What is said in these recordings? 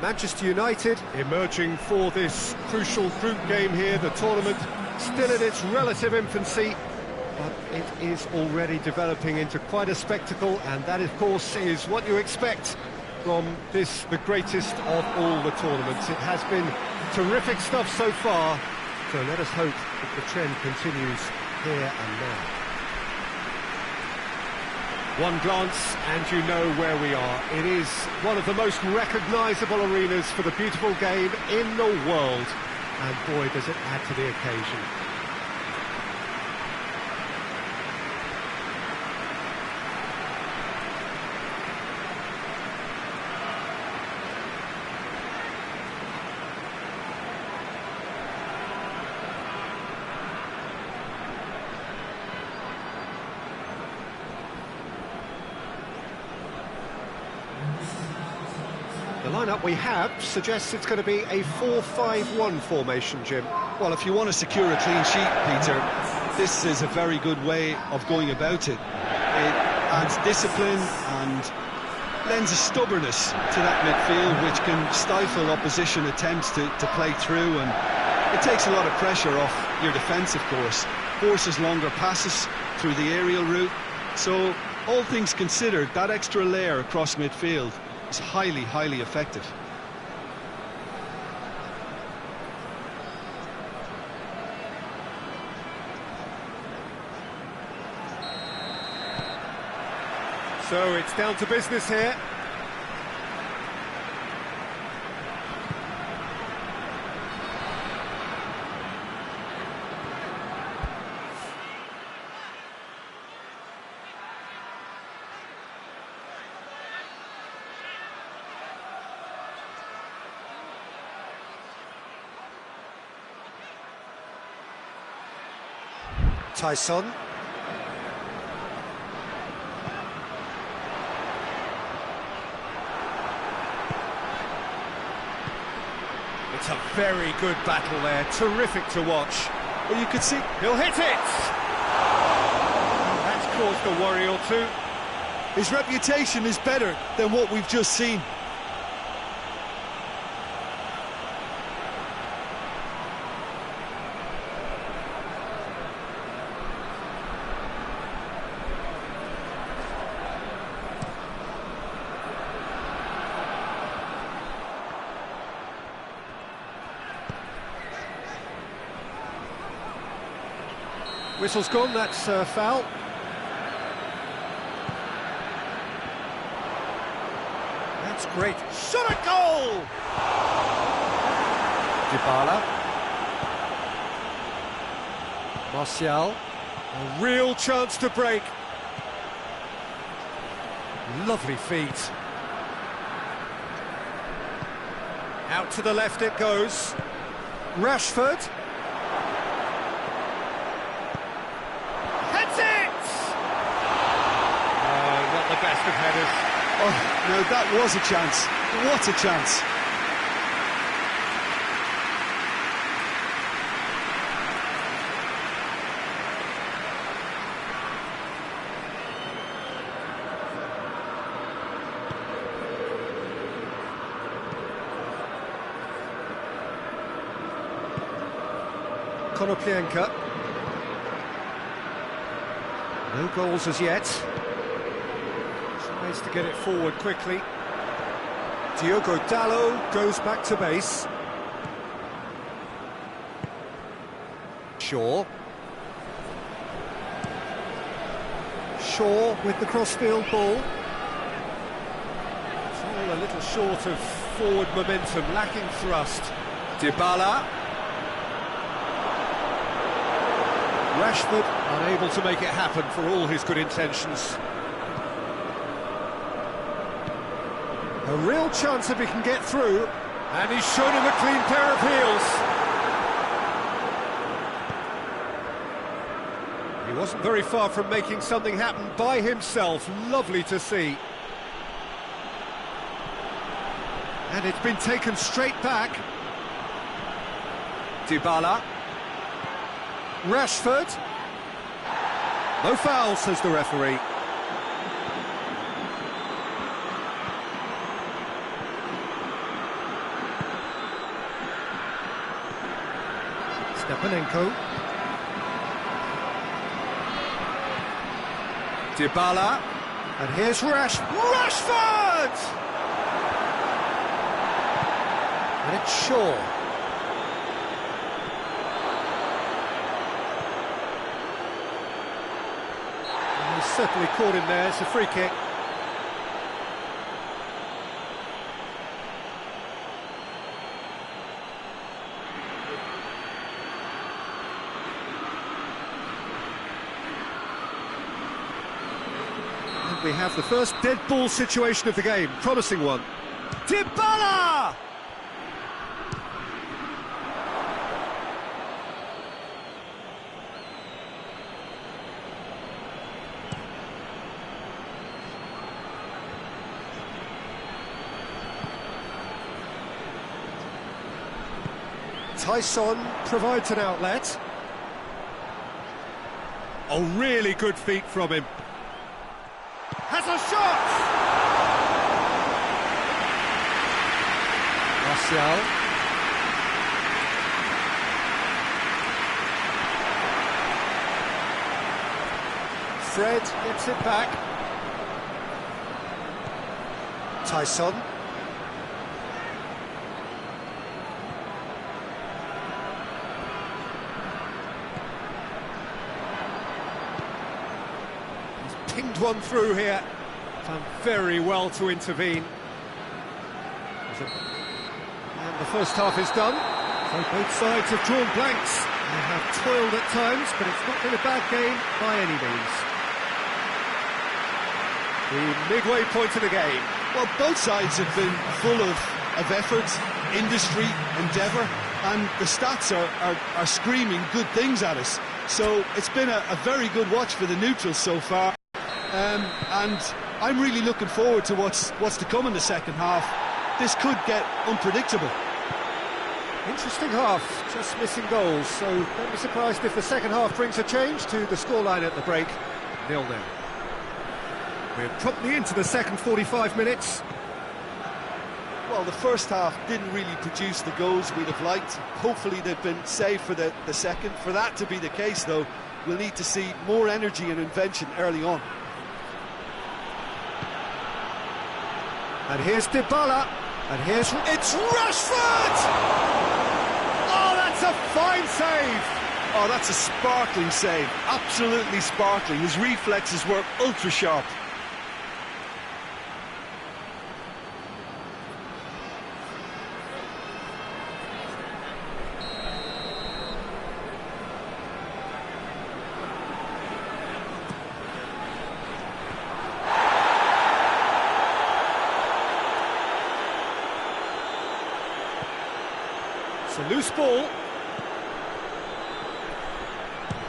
Manchester United emerging for this crucial group game here. The tournament still in its relative infancy, but it is already developing into quite a spectacle, and that, of course, is what you expect from this, the greatest of all the tournaments. It has been terrific stuff so far, so let us hope that the trend continues here and now. One glance and you know where we are. It is one of the most recognisable arenas for the beautiful game in the world, and boy does it add to the occasion. The lineup we have suggests it's going to be a 4-5-1 formation, Jim. Well, if you want to secure a clean sheet, Peter, this is a very good way of going about it. It adds discipline and lends a stubbornness to that midfield, which can stifle opposition attempts to play through, and it takes a lot of pressure off your defence, of course. Forces longer passes through the aerial route. So, all things considered, that extra layer across midfield is highly, highly effective. So it's down to business here. Tyson. It's a very good battle there, terrific to watch. Well, you could see... He'll hit it! Oh, that's caused a worry or two. His reputation is better than what we've just seen. Whistle's gone, that's foul. That's great. Shot at goal! Dybala. Martial. A real chance to break. Lovely feet. Out to the left it goes. Rashford. The best of headers. Oh, no, that was a chance. What a chance. Konoplyanka. No goals as yet. Ways to get it forward quickly. Diogo Dalot goes back to base. Shaw with the crossfield ball. It's all a little short of forward momentum, lacking thrust. Dybala. Rashford unable to make it happen for all his good intentions. A real chance if he can get through, and he's shown him a clean pair of heels. He wasn't very far from making something happen by himself. Lovely to see. And it's been taken straight back. Dybala. Rashford. No foul, says the referee. Stepanenko. Dybala. And here's Rashford! And it's Shaw. And he's certainly caught him there. It's a free kick. We have the first dead ball situation of the game, promising one. Dybala! Tyson provides an outlet. Oh, really good feet from him. Has a shot! Martial. Fred gets it back. Tyson. Pinged one through here. Done very well to intervene. And the first half is done. So both sides have drawn blanks. They have toiled at times, but it's not been a bad game by any means. The midway point of the game. Well, both sides have been full of effort, industry, endeavour, and the stats are screaming good things at us. So it's been a very good watch for the neutrals so far. And I'm really looking forward to what's to come in the second half. This could get unpredictable. Interesting half, just missing goals, so don't be surprised if the second half brings a change to the scoreline at the break. 0-0. We're promptly into the second 45 minutes. Well, the first half didn't really produce the goals we'd have liked. Hopefully they've been saved for the second. For that to be the case, though, we'll need to see more energy and invention early on. And here's Dybala, and it's Rashford! Oh, that's a fine save! Oh, that's a sparkling save, absolutely sparkling. His reflexes were ultra sharp. It's a loose ball.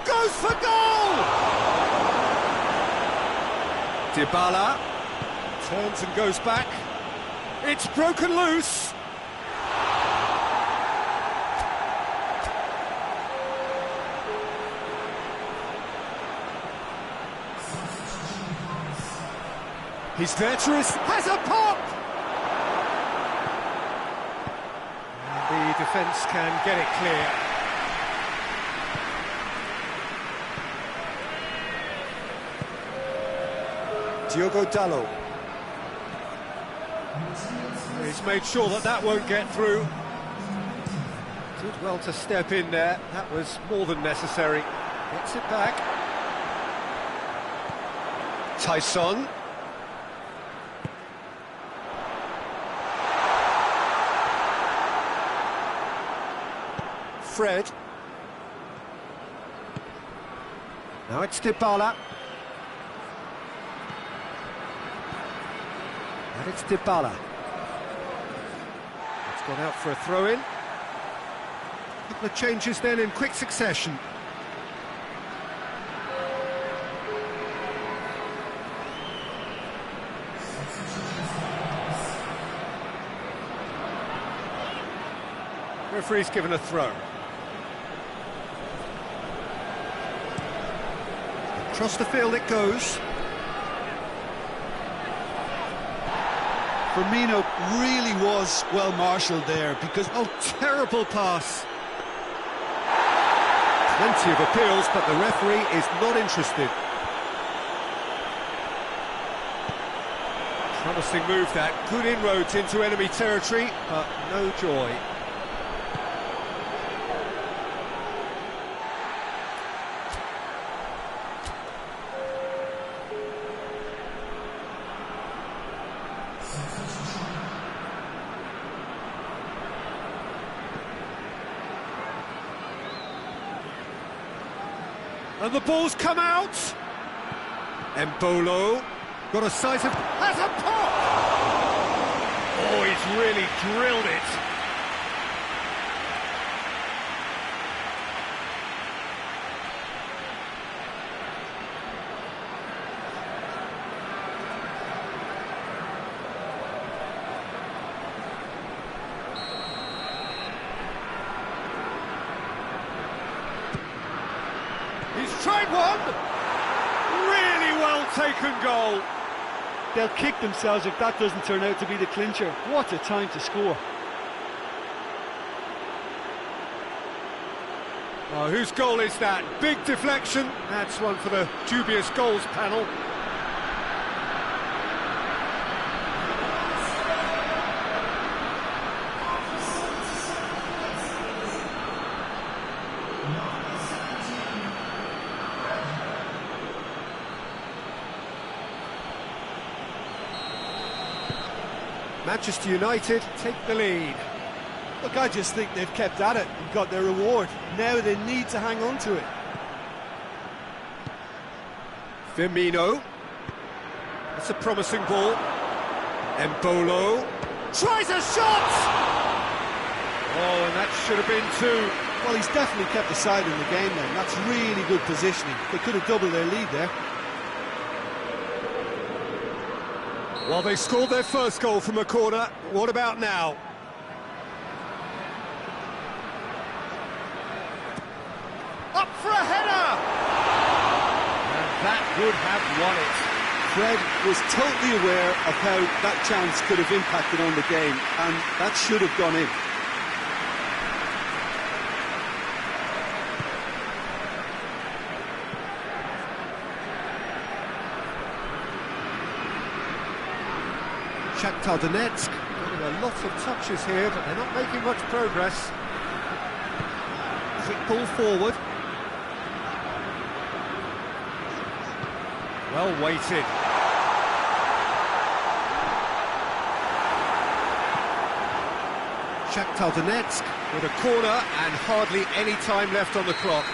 Goes for goal! Dybala turns and goes back. It's broken loose. He's there to has a pop! The defence can get it clear. Diogo Dalot. He's made sure that won't get through. Did well to step in there. That was more than necessary. Gets it back. Tyson. Fred. Now it's Dybala. And it's Dybala. It's gone out for a throw-in. A couple of changes then in quick succession. Referee's given a throw. Across the field it goes. Firmino really was well marshalled there because... Oh, terrible pass. Plenty of appeals, but the referee is not interested. Promising move that, good inroads into enemy territory, but no joy. And the ball's come out. Embolo got a sight of... has a pop! Oh, he's really drilled it. He's tried one! Really well taken goal. They'll kick themselves if that doesn't turn out to be the clincher. What a time to score. Oh, whose goal is that? Big deflection. That's one for the dubious goals panel. Manchester United take the lead. Look, I just think they've kept at it and got their reward. Now they need to hang on to it. Firmino. That's a promising ball. Embolo. Tries a shot! Oh, and that should have been two. Well, he's definitely kept the side in the game then. That's really good positioning. They could have doubled their lead there. Well, they scored their first goal from a corner. What about now? Up for a header! And that would have won it. Fred was totally aware of how that chance could have impacted on the game, and that should have gone in. Shakhtar Donetsk getting a lot of touches here, but they're not making much progress. Quick ball forward. Well weighted. Shakhtar Donetsk with a corner and hardly any time left on the clock.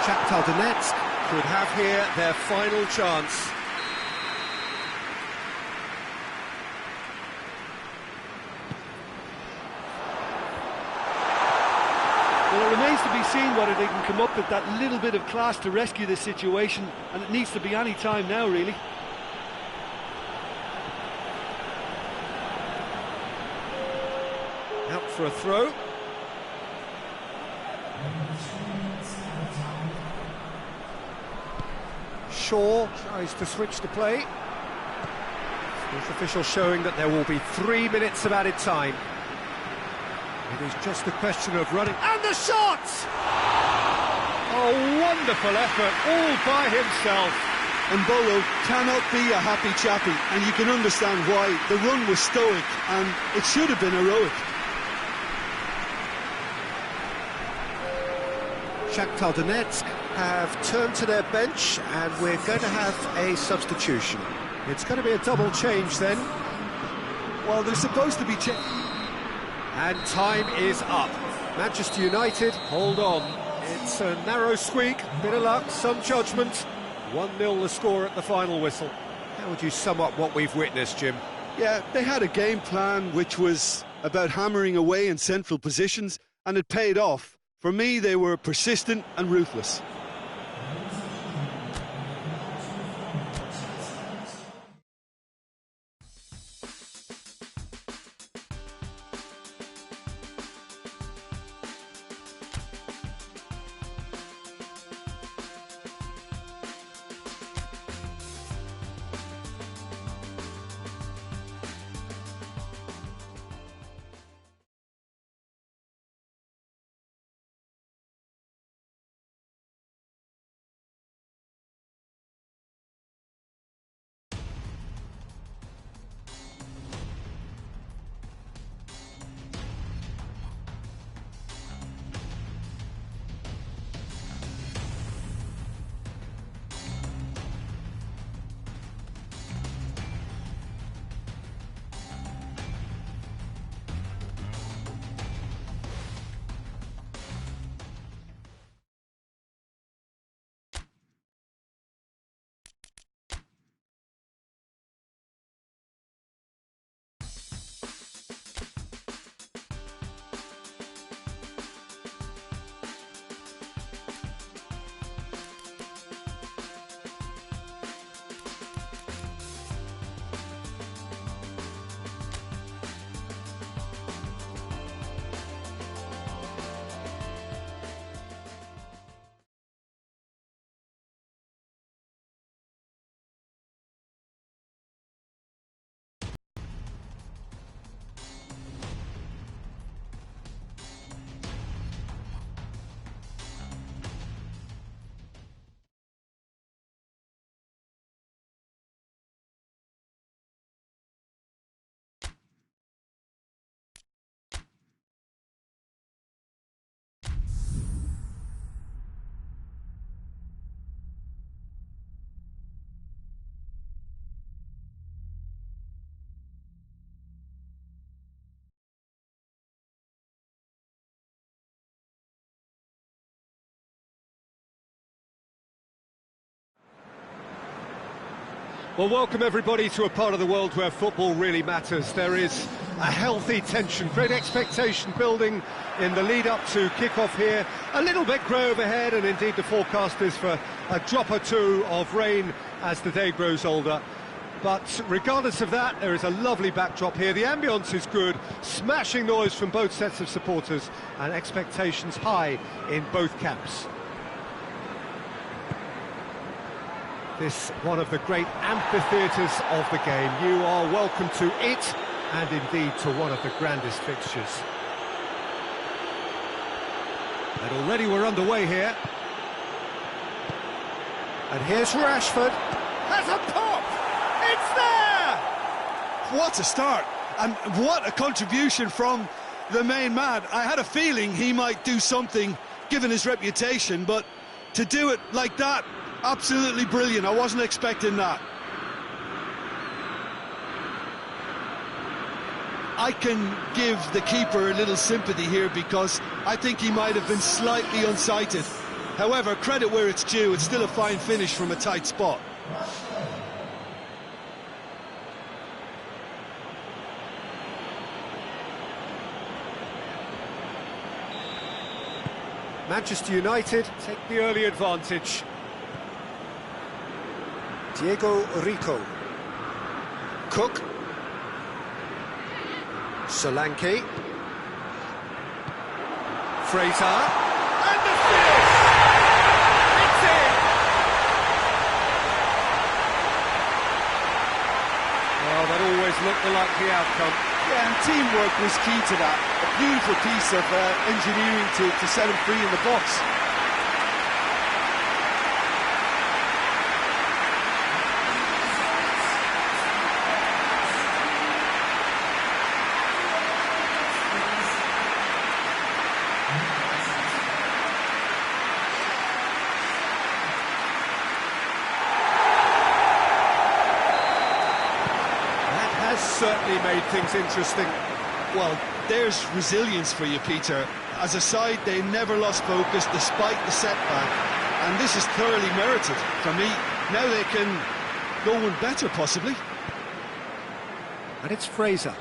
Shakhtar Donetsk could have here their final chance. Well, it remains to be seen whether they can come up with that little bit of class to rescue this situation, and it needs to be any time now, really. Out for a throw. Shaw tries to switch the play. Sports official showing that there will be 3 minutes of added time. It is just a question of running. And the shot! Oh, wonderful effort, all by himself. Embolo cannot be a happy chappy, and you can understand why. The run was stoic, and it should have been heroic. Shakhtar Donetsk have turned to their bench, and we're going to have a substitution. It's going to be a double change then. Well, they're supposed to be... And time is up. Manchester United, hold on. It's a narrow squeak, bit of luck, some judgment. 1-0 the score at the final whistle. How would you sum up what we've witnessed, Jim? Yeah, they had a game plan which was about hammering away in central positions, and it paid off. For me, they were persistent and ruthless. Well, welcome everybody to a part of the world where football really matters. There is a healthy tension, great expectation building in the lead-up to kick-off here. A little bit grey overhead, and indeed the forecast is for a drop or two of rain as the day grows older. But regardless of that, there is a lovely backdrop here. The ambience is good, smashing noise from both sets of supporters, and expectations high in both camps. This one of the great amphitheatres of the game. You are welcome to it, and indeed to one of the grandest fixtures. And already we're underway here. And here's Rashford. Has a pop! It's there! What a start, and what a contribution from the main man. I had a feeling he might do something, given his reputation, but to do it like that, absolutely brilliant. I wasn't expecting that. I can give the keeper a little sympathy here because I think he might have been slightly unsighted. However, credit where it's due, it's still a fine finish from a tight spot. Manchester United take the early advantage. Diego Rico. Cook. Solanke. Fraser. And the finish! It's in! Well, that always looked the likely outcome. Yeah, and teamwork was key to that. A beautiful piece of engineering to set him free in the box. Certainly made things interesting. Well, there's resilience for you, Peter. As a side, they never lost focus despite the setback, and this is thoroughly merited for me. Now they can go one better, possibly. And it's Fraser.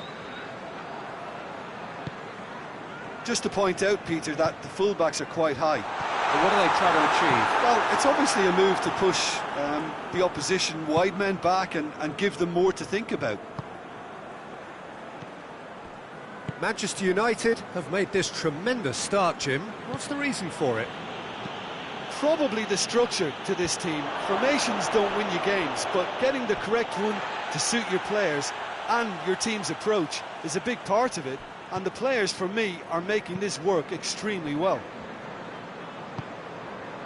Just to point out, Peter, that the fullbacks are quite high. And what do they try to achieve? Well, it's obviously a move to push the opposition wide men back and give them more to think about. Manchester United have made this tremendous start, Jim. What's the reason for it? Probably the structure to this team. Formations don't win you games, but getting the correct one to suit your players and your team's approach is a big part of it, and the players, for me, are making this work extremely well.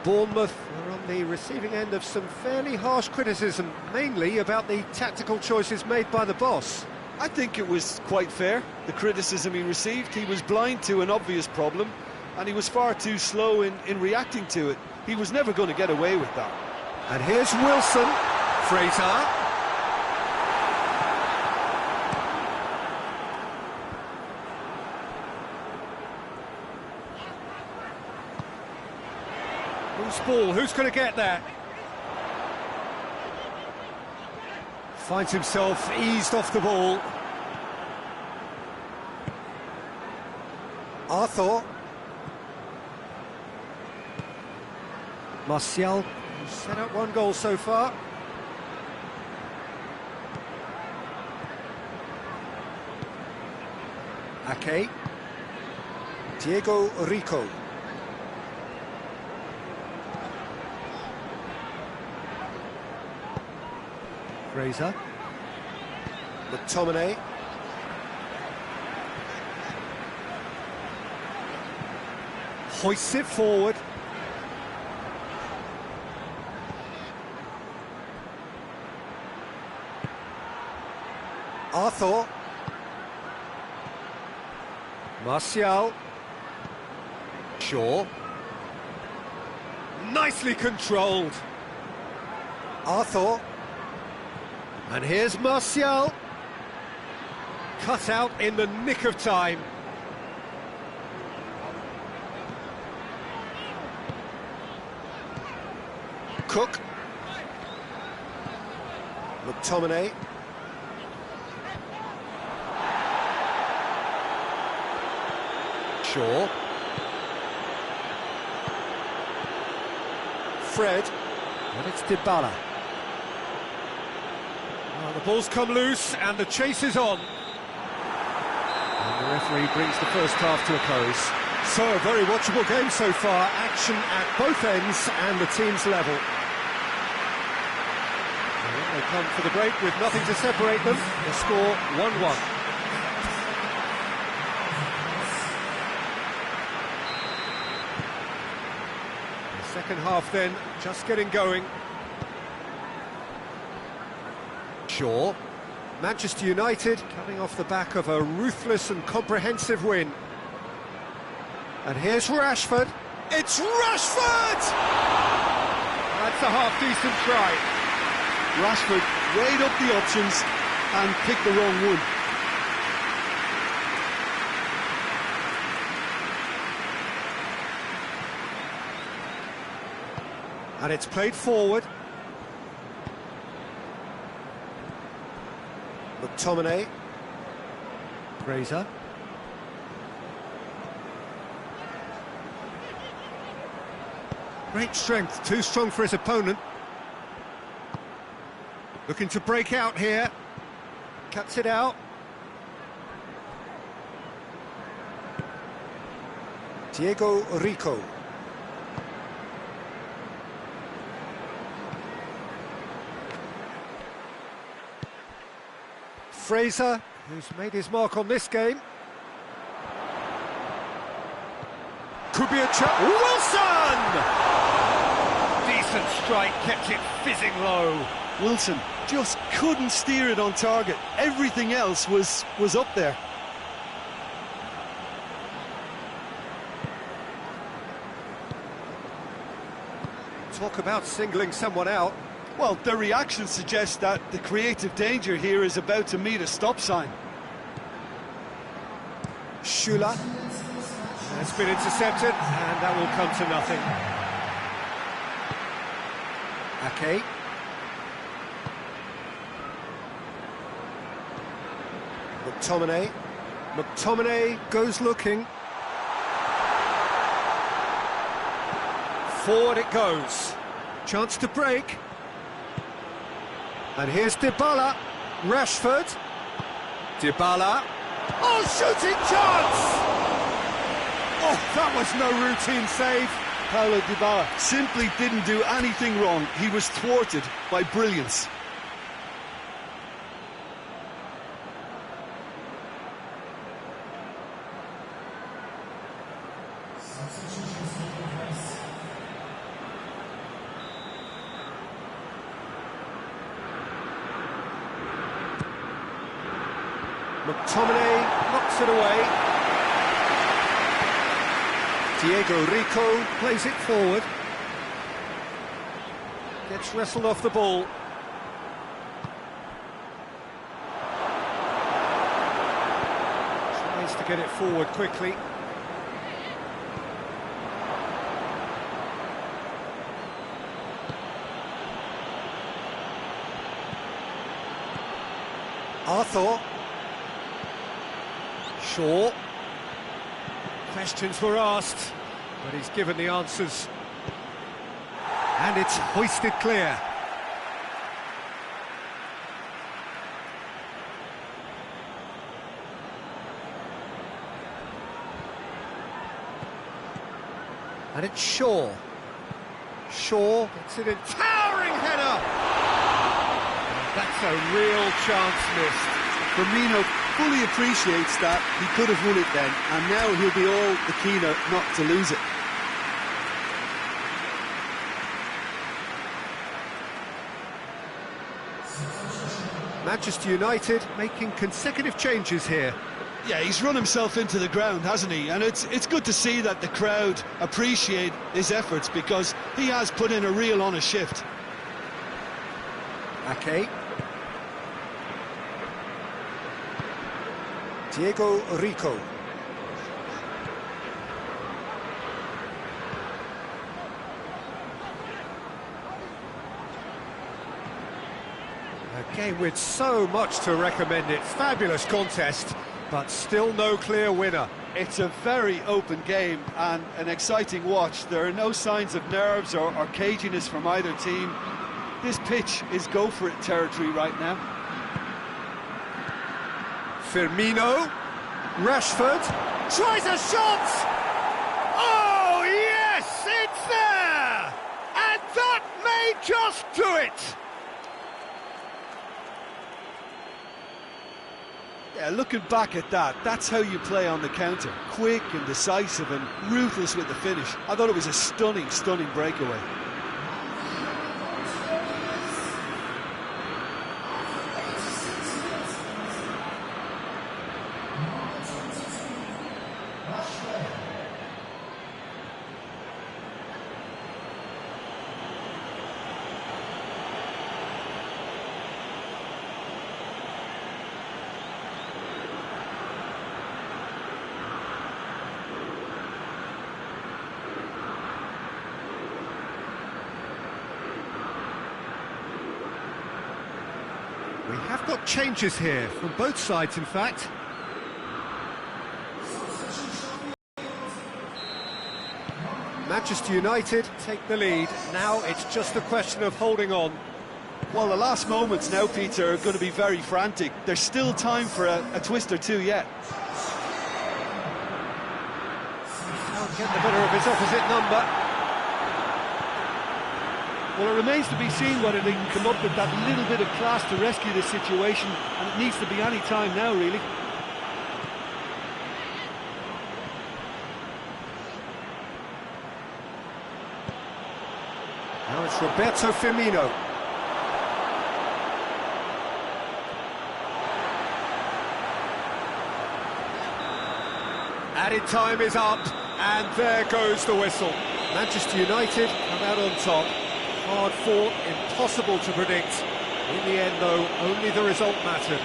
Bournemouth are on the receiving end of some fairly harsh criticism, mainly about the tactical choices made by the boss. I think it was quite fair, the criticism he received. He was blind to an obvious problem, and he was far too slow in reacting to it. He was never going to get away with that. And here's Wilson. Fraser. Loose ball, who's going to get that? Finds himself eased off the ball. Arthur. Martial set up one goal so far. Ake. Diego Rico. Fraser. McTominay. Hoists it forward. Arthur. Martial. Shaw. Nicely controlled. Arthur. And here's Martial. Cut out in the nick of time. Cook. McTominay. Shaw. Fred. And it's Dybala. Well, the ball's come loose and the chase is on. And the referee brings the first half to a close. So, a very watchable game so far. Action at both ends and the team's level. And they come for the break with nothing to separate them. The score 1-1. Second half then, just getting going. Shaw. Manchester United coming off the back of a ruthless and comprehensive win. And here's Rashford. It's Rashford! That's a half-decent try. Rashford weighed up the options and picked the wrong one. And it's played forward. McTominay. Fraser. Great strength, too strong for his opponent. Looking to break out here. Cuts it out. Diego Rico. Fraser, who's made his mark on this game. Could be a chance. Wilson! Decent strike, kept it fizzing low. Wilson just couldn't steer it on target. Everything else was up there. Talk about singling someone out. Well, the reaction suggests that the creative danger here is about to meet a stop sign. Shula. It's been intercepted, and that will come to nothing. Ake. McTominay. McTominay goes looking. Forward it goes. Chance to break. And here's Dybala. Rashford. Dybala. Oh, shooting chance! Oh, that was no routine save. Paulo Dybala simply didn't do anything wrong. He was thwarted by brilliance. McTominay knocks it away. Diego Rico plays it forward. Gets wrestled off the ball. Tries to get it forward quickly. Arthur. Shaw. Questions were asked, but he's given the answers. And it's hoisted clear. And it's Shaw. Shaw gets it in. Towering header! That's a real chance missed. Firmino fully appreciates that he could have won it then, and now he'll be all the keener not to lose it. Manchester United making consecutive changes here. Yeah, he's run himself into the ground, hasn't he? And it's good to see that the crowd appreciate his efforts, because he has put in a real honest shift. Ake. Diego Rico. A game with so much to recommend it. Fabulous contest, but still no clear winner. It's a very open game and an exciting watch. There are no signs of nerves or caginess from either team. This pitch is go-for-it territory right now. Firmino, Rashford, tries a shot! Oh, yes, it's there! And that may just do it! Yeah, looking back at that, that's how you play on the counter. Quick and decisive and ruthless with the finish. I thought it was a stunning, stunning breakaway. We have got changes here, from both sides in fact. Manchester United take the lead, now it's just a question of holding on. Well, the last moments now, Peter, are going to be very frantic. There's still time for a twist or two yet. Can't get the better of his opposite number. Well, it remains to be seen whether they can come up with that little bit of class to rescue this situation, and it needs to be any time now, really. Now it's Roberto Firmino. Added time is up, and there goes the whistle. Manchester United come out on top. Hard fought, impossible to predict. In the end, though, only the result mattered.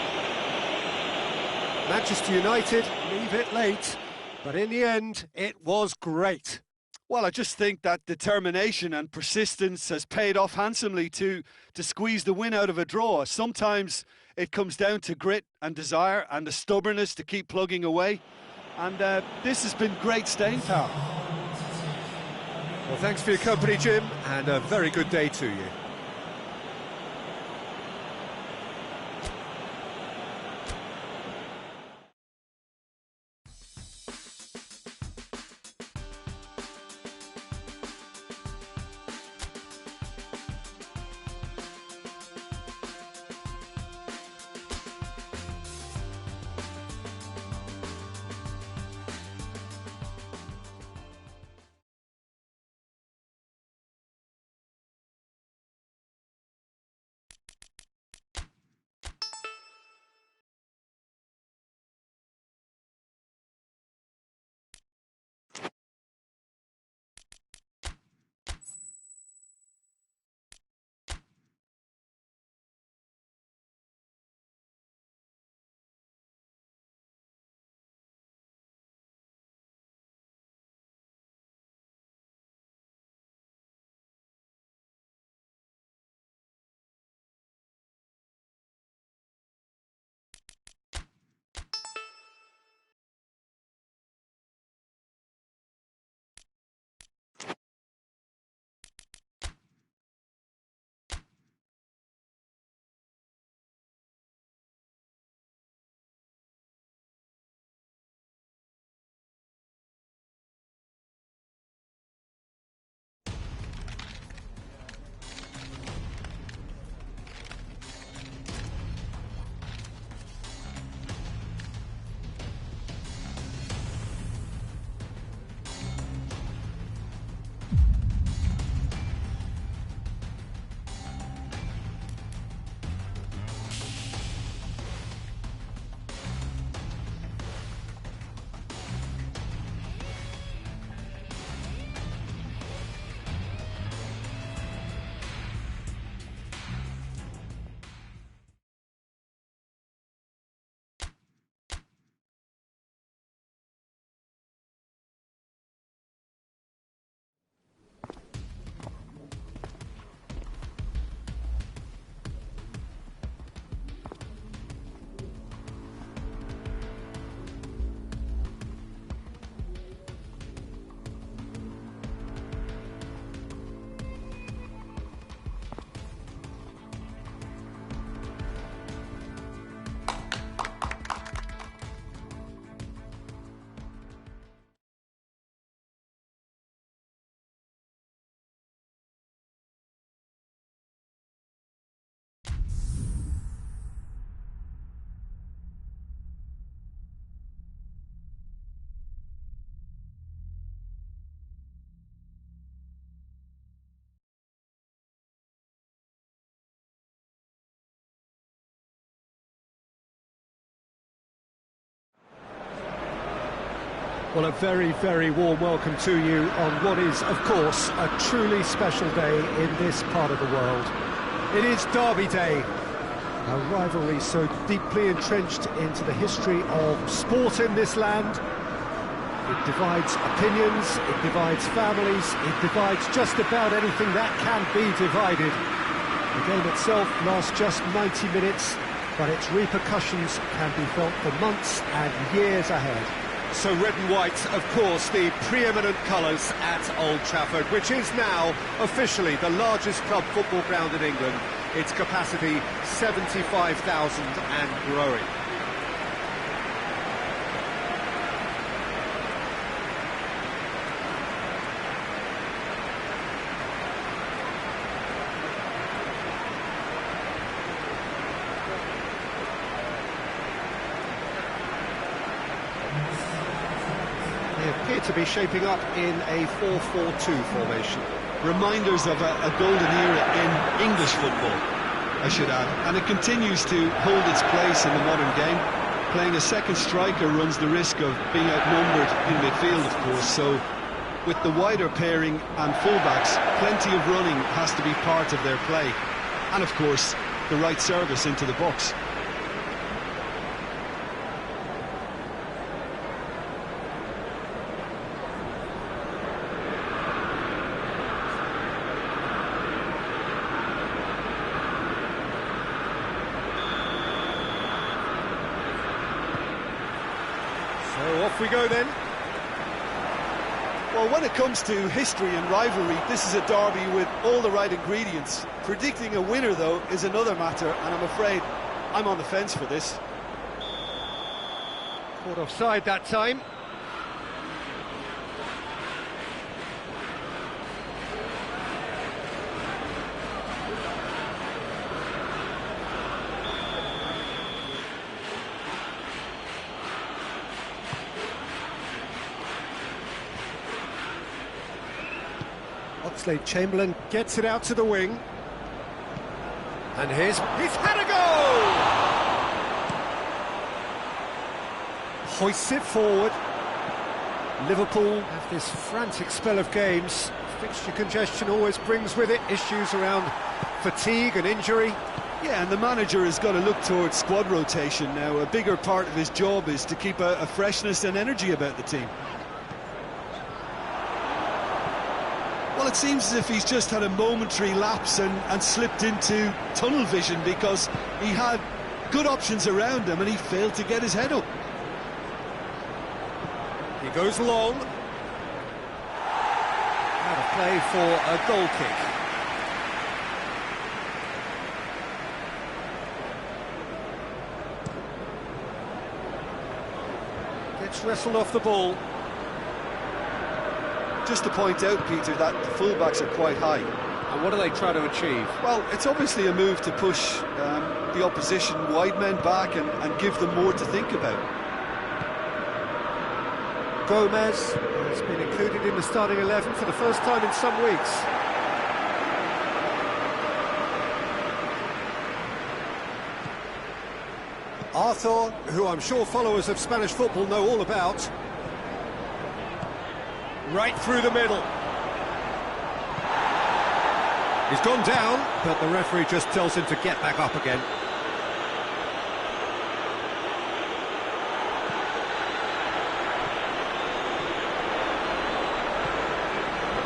Manchester United leave it late, but in the end, it was great. Well, I just think that determination and persistence has paid off handsomely to squeeze the win out of a draw. Sometimes it comes down to grit and desire and the stubbornness to keep plugging away. And this has been great staying power. Well, thanks for your company, Jim, and a very good day to you. Well, a very, very warm welcome to you on what is, of course, a truly special day in this part of the world. It is Derby Day, a rivalry so deeply entrenched into the history of sport in this land. It divides opinions, it divides families, it divides just about anything that can be divided. The game itself lasts just 90 minutes, but its repercussions can be felt for months and years ahead. So red and white, of course, the preeminent colours at Old Trafford, which is now officially the largest club football ground in England. Its capacity 75,000 and growing. They appear to be shaping up in a 4-4-2 formation. Reminders of a golden era in English football, I should add. And it continues to hold its place in the modern game. Playing a second striker runs the risk of being outnumbered in midfield, of course. So with the wider pairing and fullbacks, plenty of running has to be part of their play. And of course, the right service into the box. So off we go then. Well, when it comes to history and rivalry, this is a derby with all the right ingredients. Predicting a winner, though, is another matter, and I'm afraid I'm on the fence for this. Caught offside that time. Oxlade-Chamberlain gets it out to the wing. And he's had a goal! Hoists it forward. Liverpool have this frantic spell of games. Fixture congestion always brings with it issues around fatigue and injury. Yeah, and the manager has got to look towards squad rotation now. A bigger part of his job is to keep a freshness and energy about the team. Well, it seems as if he's just had a momentary lapse and slipped into tunnel vision, because he had good options around him and he failed to get his head up. He goes long. Out of play for a goal kick. Gets wrestled off the ball. Just to point out, Peter, that the fullbacks are quite high. And what do they try to achieve? Well, it's obviously a move to push the opposition wide men back and give them more to think about. Gomez has been included in the starting 11 for the first time in some weeks. Arthur, who I'm sure followers of Spanish football know all about. Right through the middle. He's gone down, but the referee just tells him to get back up again.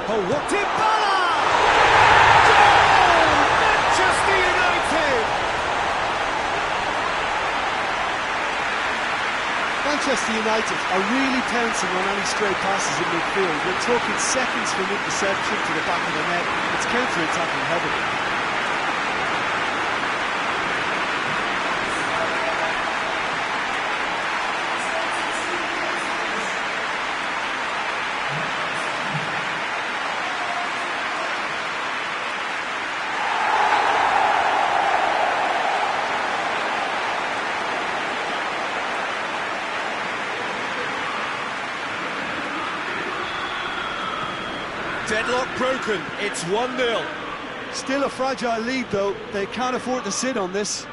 Oh, what did Bala! Goal! Manchester United! Manchester United are really pouncing on any stray passes in midfield. We're talking seconds from interception to the back of the net. It's counter-attacking heavily. Deadlock broken, it's 1-0. Still a fragile lead, though. They can't afford to sit on this.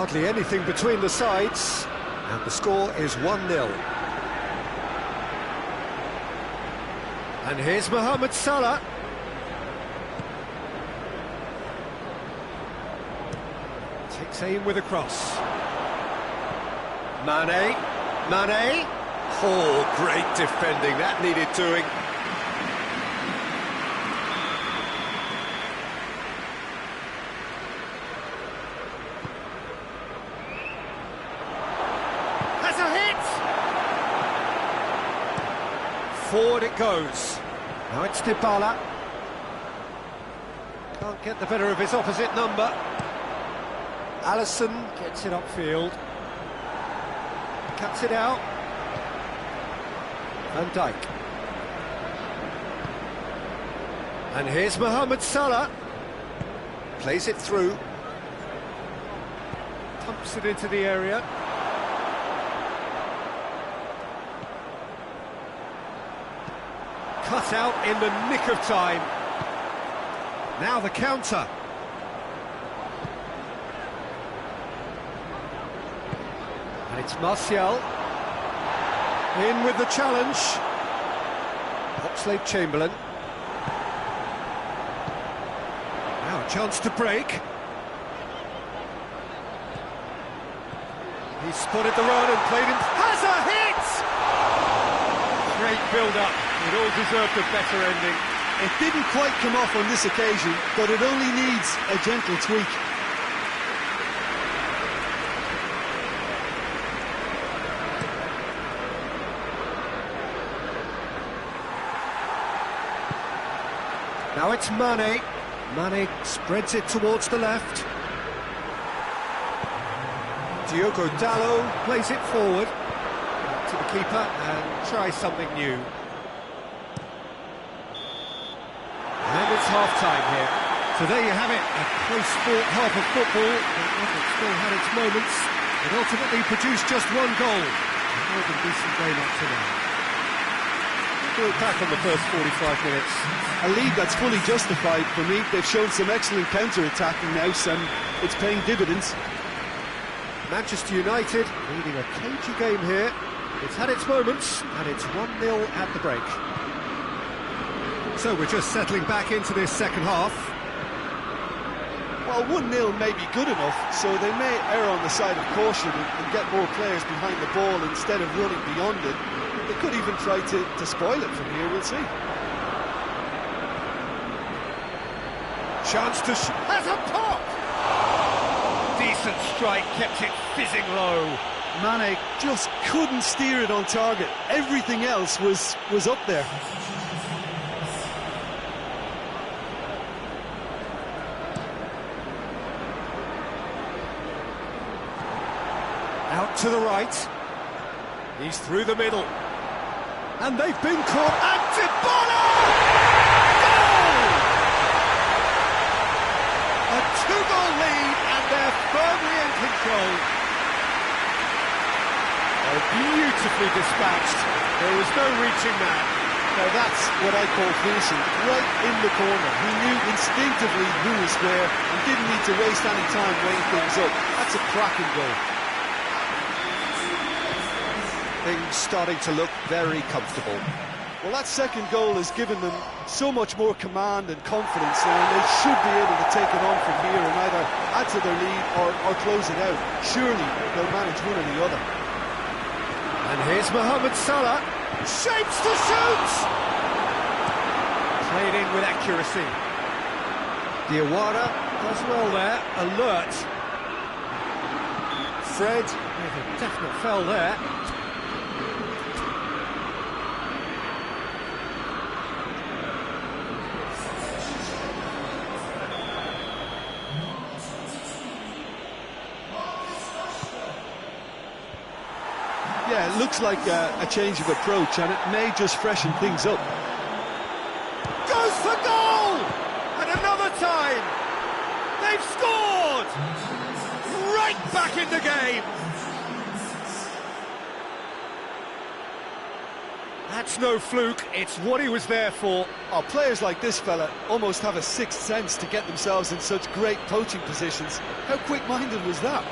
Hardly anything between the sides, and the score is 1-0. And here's Mohamed Salah. Takes aim with a cross. Mane. Oh, great defending, that needed doing. Has a hit! Forward it goes. Now it's Dybala. Can't get the better of his opposite number. Alisson gets it upfield. Cuts it out. Van Dijk. And here's Mohamed Salah. Plays it through. Pumps it into the area. Cut out in the nick of time. Now the counter. And it's Martial. In with the challenge. Oxlade-Chamberlain. Now a chance to break. He spotted the run and played in. Has a hit! Great build-up. It all deserved a better ending. It didn't quite come off on this occasion, but it only needs a gentle tweak. Now it's Mane. Mane spreads it towards the left. Diogo Dalot plays it forward to the keeper and tries something new. And it's half-time here. So there you have it, a close-fought half of football. It still had its moments. It ultimately produced just one goal. A more than decent game up to now. We'll look back on the first 45 minutes. A lead that's fully justified for me. They've shown some excellent counter-attacking now, and it's paying dividends. Manchester United leading a cagey game here. It's had its moments, and it's 1-0 at the break. So we're just settling back into this second half. Well, 1-0 may be good enough, so they may err on the side of caution and get more players behind the ball instead of running beyond it. They could even try to spoil it from here, we'll see. Chance to has a pop! Decent strike, kept it fizzing low. Mane just couldn't steer it on target. Everything else was up there. Out to the right. He's through the middle. And they've been caught. And Dybala! Goal! A two-goal lead, and they're firmly in control. Oh, beautifully dispatched. There was no reaching that. Now that's what I call finishing, right in the corner. He knew instinctively who was where and didn't need to waste any time weighing things up. That's a cracking goal. Things starting to look very comfortable. Well, that second goal has given them so much more command and confidence now, and they should be able to take it on from here and either add to their lead or close it out. Surely they'll manage one or the other. And here's Mohamed Salah. Shapes to shoot! Played in with accuracy. Diawara does well there, alert. Fred with a definite foul there. Yeah, it looks like a change of approach, and it may just freshen things up. Goes for goal! And another time! They've scored! Right back in the game! That's no fluke, it's what he was there for. Oh, players like this fella almost have a sixth sense to get themselves in such great poaching positions. How quick-minded was that?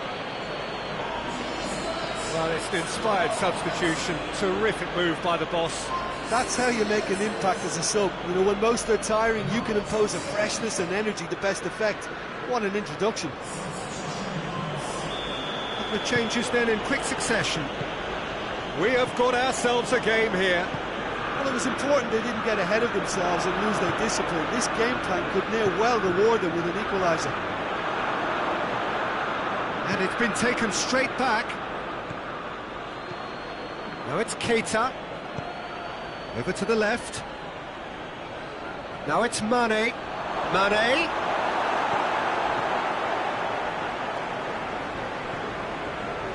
Well, it's an inspired substitution. Terrific move by the boss. That's how you make an impact as a sub. You know, when most are tiring, you can impose a freshness and energy to best effect. What an introduction. The changes then in quick succession. We have got ourselves a game here. Well, it was important they didn't get ahead of themselves and lose their discipline. This game plan could near well reward them with an equaliser. And it's been taken straight back. Now it's Keita. Over to the left. Now it's Mane. Mane.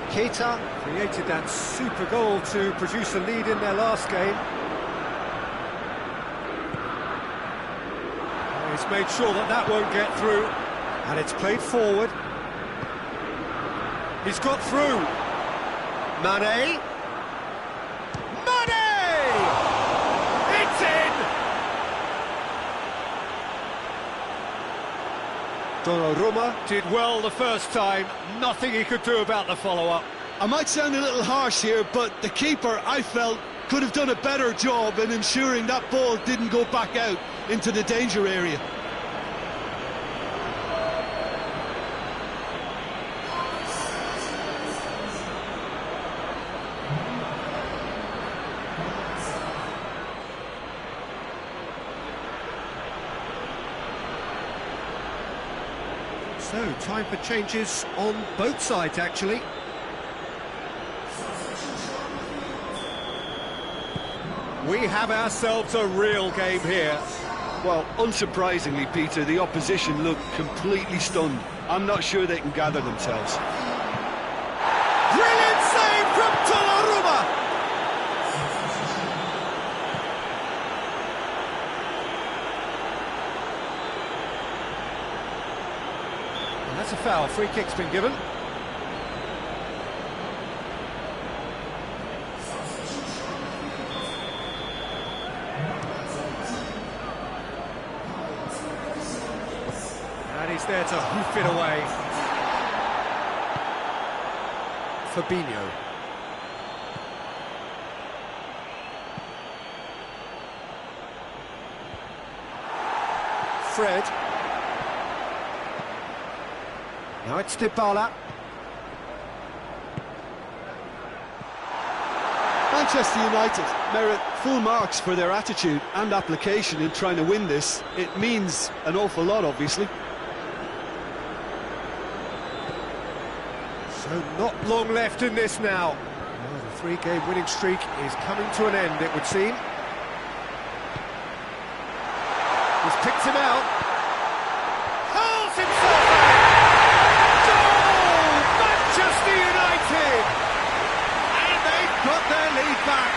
Keita created that super goal to produce a lead in their last game. He's made sure that that won't get through. And it's played forward. He's got through. Mane. Mane! It's in! Donnarumma did well the first time. Nothing he could do about the follow-up. I might sound a little harsh here, but the keeper, I felt, could have done a better job in ensuring that ball didn't go back out into the danger area. So, time for changes on both sides, actually. We have ourselves a real game here. Well, unsurprisingly, Peter, the opposition look completely stunned. I'm not sure they can gather themselves. Brilliant save from Donnarumma! And that's a foul. Free kick's been given. And he's there to hoof it away. Fabinho. Fred. Now it's Dybala. Manchester United merit full marks for their attitude and application in trying to win this. It means an awful lot, obviously. So not long left in this now. Well, the three-game winning streak is coming to an end, it would seem. He's picked him out. Hurls himself out! Goal! Manchester United! And they've got their lead back.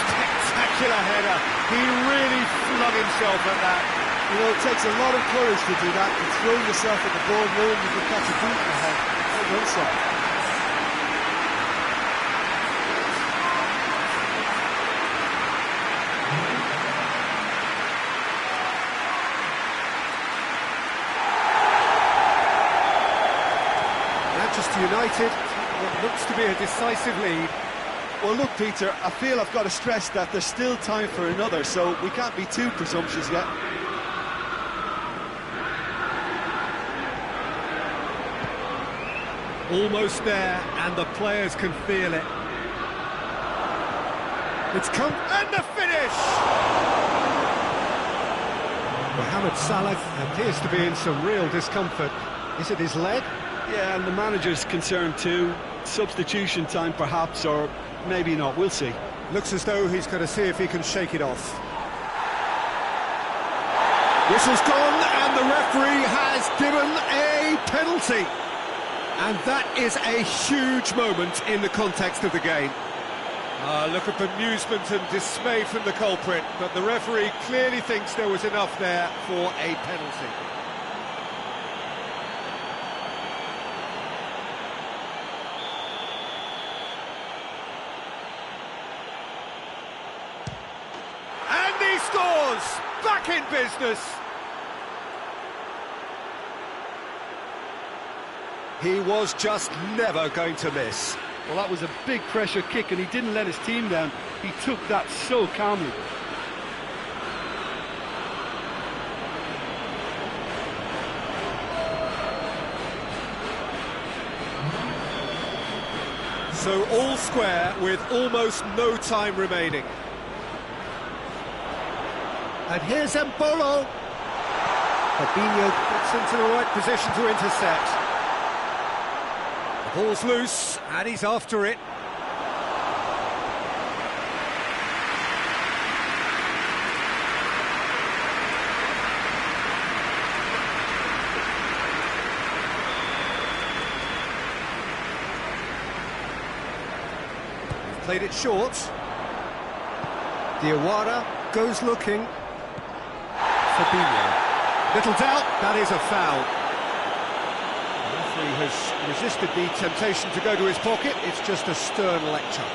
Spectacular header. He really flung himself at that. You know, it takes a lot of courage to do that, to throw yourself at the ball knowing you can catch a boot in the head. Well done, son. Manchester United, what looks to be a decisive lead. Well, look, Peter, I feel I've got to stress that there's still time for another, so we can't be too presumptuous yet. Almost there, and the players can feel it. It's come, and the finish! Mohamed Salah appears to be in some real discomfort. Is it his leg? Yeah, and the manager's concerned too. Substitution time perhaps, or maybe not, we'll see. Looks as though he's going to see if he can shake it off. Whistle's gone, and the referee has given a penalty. And that is a huge moment in the context of the game. Look at bemusement and dismay from the culprit, but the referee clearly thinks there was enough there for a penalty. And he scores! Back in business! He was just never going to miss. Well, that was a big pressure kick, and he didn't let his team down. He took that so calmly. So all square with almost no time remaining. And here's Embolo. Fabinho gets into the right position to intercept. The ball's loose, and he's after it. He's played it short. Diawara goes looking. Fabinho. Little doubt, that is a foul. The referee has resisted the temptation to go to his pocket. It's just a stern lecture.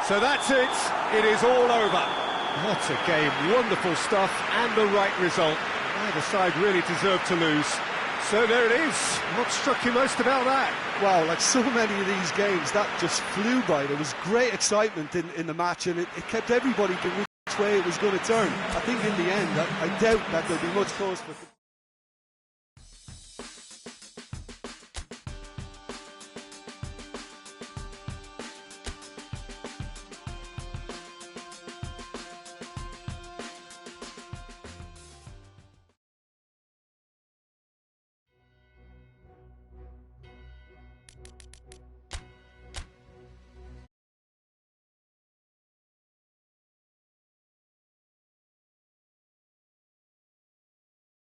So that's it. It is all over. What a game. Wonderful stuff and the right result. Neither side really deserved to lose. So there it is. What struck you most about that? Wow, like so many of these games, that just flew by. There was great excitement in the match, and it kept everybody thinking which way it was going to turn. I think in the end, I doubt that there'll be much cause for...